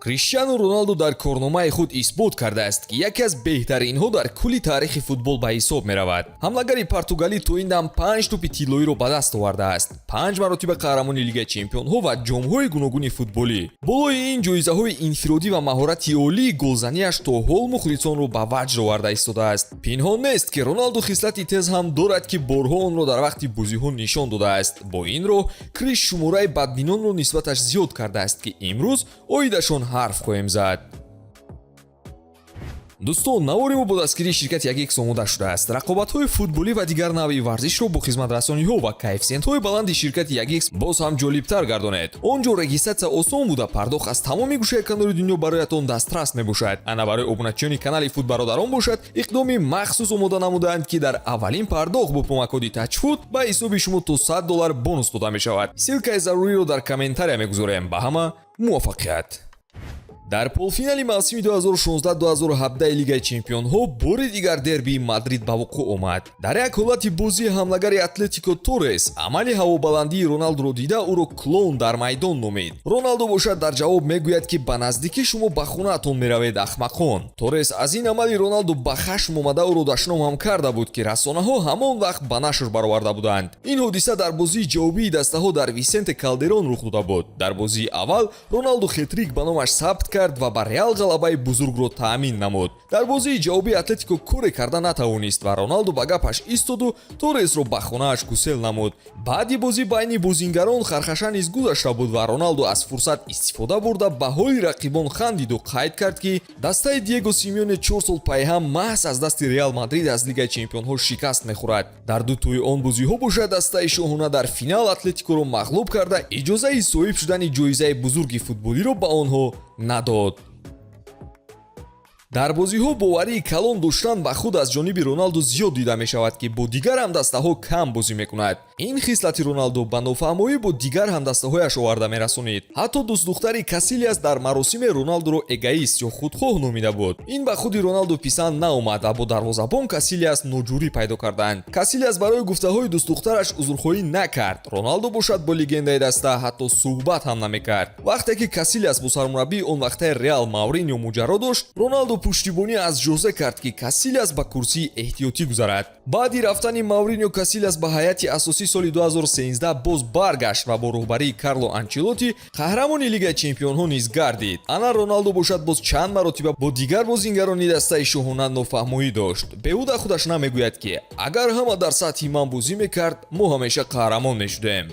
криштиану роналду дар корномаи худ исбот кардааст ки яке аз беҳтаринҳо дар кулли таърихи футбол ба ҳисоб меравад. ҳамлагари португалӣ то ин дам 5 тӯпи тиллоиро ба даст овардааст, 5 маротиба қаҳрамони лигаи чемпионҳо ва ҷомҳои гуногуни футболӣ. болои ин ҷоизаҳои инфиродӣ ва маҳорати олии голзаниаш то ҳол мухлисонро ба ваҷд оварда истодааст. пинҳон нест ки роналду хислати тез ҳам дорад ки борҳо онро дар вақти бозиҳо нишон додааст. бо ин роҳ криш шумораи бадбинонро нисбаташ зиёд кардааст ки имрӯз оидашон ҳарф хоҳем зад. дӯстон, навори мо бо дастгирии ширкати 1x омода шудааст. рақобатҳои футболӣ ва дигар навъи варзишро бо хизматрасониҳо ва коэффициентҳои баланди ширкати 1x боз ҳам ҷолибтар гардонед. он ҷо регистратсия осон буда, пардохт аз тамоми гӯшаи канори дунё бароятон дастрас мебошад. ана барои обуначиёни канали футбародарон бошад, иқдоми махсус омода намудаанд ки дар аввалин пардохт бо промокоди тачфут ба ҳисоби шумо то $100 бонус дода мешавад. силкаи заруриро дар комментария мегузорем. ба ҳама муваффақият. дар полфинали мавсими 2016-2017 лигаи чемпионҳо бори дигар дербии Мадрид ба вуқӯъ омад. дар як ҳолати бозии ҳамлагари Атлетико Торрес амали ҳавобаландии Роналдуро дида ӯро клоун дар майдон номид. Роналду бошад дар ҷавоб мегӯяд ки ба наздикӣ шумо ба хонаатон меравед ахмақон. Торрес аз ин амали Роналду ба хашм омада ӯро дашном ҳам карда буд ки расонаҳо ҳамон вақт ба нашр бароварда буданд. ин ҳодиса дар бозии ҷавобии дастаҳо дар Висенте Калдерон рух дода буд. дар бозии аввал Роналду хетрик ба номаш сабт кард ва ба Реал ғалабаи бузургро таъмин намуд. дар бозии ҷавобии Атлетико коре карда натавонист ва Роналду ба гапаш истоду Торресро ба хонааш гусел намуд. баъди бозӣ байни бозингарон хархаша низ гузашта буд ва Роналду аз фурсат истифода бурда ба ҳоли рақибон хандиду қайд кард ки дастаи Диего Симеоне 4 сол пайҳам маҳз аз дасти Реал Мадрид аз лигаи чемпионҳо шикаст мехӯрад. дар ду тӯи он бозиҳо бошад дастаи шоҳона дар финал Атлетикоро мағлуб карда иҷозаи соҳиб шудани ҷоизаи бузурги футболиро ба онҳо надод. дар бозиҳо боварии калон доштан ба худ аз ҷониби Роналду зиёд дида мешавад ки бо дигар ҳамдастаҳо кам бозӣ мекунад. ин хислати Роналду ба нофаҳмоӣ бо дигар ҳамдастаҳояш оварда мерасонид. ҳатто дӯстдухтари Касилиас дар маросиме Роналдуро эгоист ё худхоҳ номида буд. ин ба худи Роналду писанд наомад ва бо дарвозабон Касилиас ноҷурӣ пайдо карданд. Касилиас барои гуфтаҳои дӯстдухтараш узрхоҳӣ накард. Роналду бошад бо легендаи даста ҳатто суҳбат ҳам намекард. вақте ки Касилиас бо сармураббии он вақтаи Реал Мауриньо муҷарро дошт, Роналду пуштибонӣ аз Жозе кард ки Касилиас ба курсии эҳтиётӣ гузарад. баъди рафтани Мауриньо Касилиас ба ҳайати асосии соли 2013 боз баргашт ва бо роҳбарии Карло Анчелоти қаҳрамони лигаи чемпионҳо низ гардид. ана Роналду бошад боз чанд маротиба бо дигар бозингарони дастаи шоҳона нофаҳмоӣ дошт. беҳуда худаш намегӯяд ки агар ҳама дар сатҳи ман бозӣ мекард, мо ҳамеша қаҳрамон мешудем.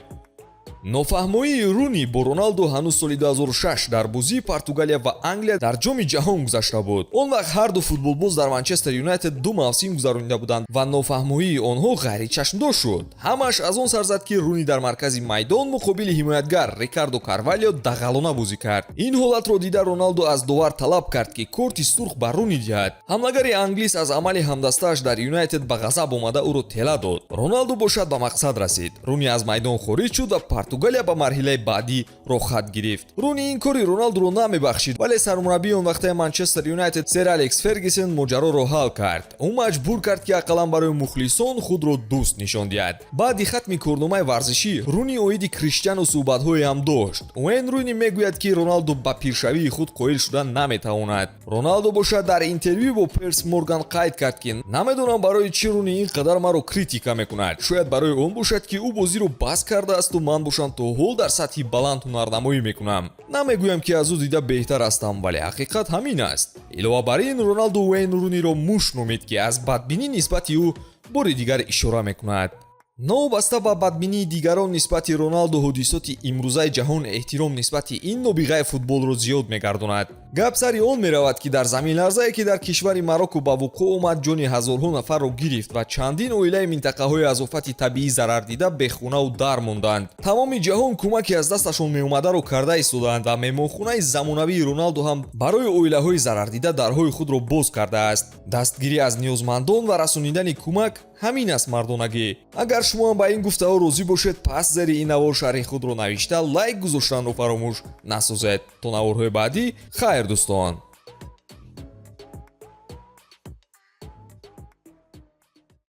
нофаҳмоии Руни бо Роналду ҳанӯз соли 2006 дар бозии Португалия ва Англия дар ҷоми ҷаҳон гузашта буд. он вақт ҳар ду футболбоз дар Манчестер Юнайтед 2 мавсим гузаронида буданд ва нофаҳмоии онҳо ғайричашмдош шуд. ҳамаш аз он сар зад ки Руни дар маркази майдон муқобили ҳимоятгар Рикардо Карвалио дағалона бозӣ кард. ин ҳолатро дида Роналду аз довар талаб кард ки корти сурх ба Руни диҳад. ҳамлагари англис аз амали ҳамдастааш дар Юнайтед ба ғазаб омада ӯро тела дод. Роналду бошад ба мақсад расид. Руни аз майдон хориҷ шуд ва Португалия ба марҳилаи баъдӣ роҳ хат гирифт. Руни ин кори Роналдуро намебахшид, вале сармураббии он вақтаи Манчестер Юнайтед сер Алекс Фергюсон моҷароро ҳал кард. ӯ маҷбур кард ки ақаллан барои мухлисон худро дӯст нишон диҳад. баъди хатми корномаи варзишӣ, Руни оиди Криштиану суҳбатҳое ҳам дошт. Уэйн Руни мегӯяд ки Роналду ба пиршавии худ қоил шудан наметавонад. Роналду бошад дар интервю бо Перс Морган қайд кард ки намедонам барои чӣ Руни ин қадар маро критика мекунад. шояд барои он бошад ки ӯ бозиро бас кардаасту ман бошам то ҳол дар сатҳи баланд ҳунарнамоӣ мекунам. намегӯям ки аз ӯ дида беҳтар ҳастам, вале ҳақиқат ҳамин аст. илова бар ин Роналду Уэйн Руниро муш номид ки аз бадбинӣ нисбати ӯ бори дигар ишора мекунад. новобаста ба бадбинии дигарон нисбати Роналду ҳодисоти имрӯзаи ҷаҳон эҳтиром нисбати ин нобиғаи футболро зиёд мегардонад. гап сари он меравад ки дар заминларзае ки дар кишвари Марокко ба вуқӯъ омад ҷони ҳазорҳо нафарро гирифт ва чандин оилаи минтақаҳои аз офати табиӣ зарардида бехонаву дар монданд. тамоми ҷаҳон кӯмаки аз дасташон меомадаро карда истоданд ва меҳмонхонаи замонавии Роналду ҳам барои оилаҳои зарардида дарҳои худро боз кардааст. дастгирӣ аз ниёзмандон ва расонидани кӯмак ҳамин аст мардонагӣ. агар шумо ҳам ба ин гуфтаҳо розӣ бошед, пас зери ин навор шарҳи худро навишта лайк гузоштанро фаромӯш насозед. то наворҳои баъдӣ хайр дӯстон.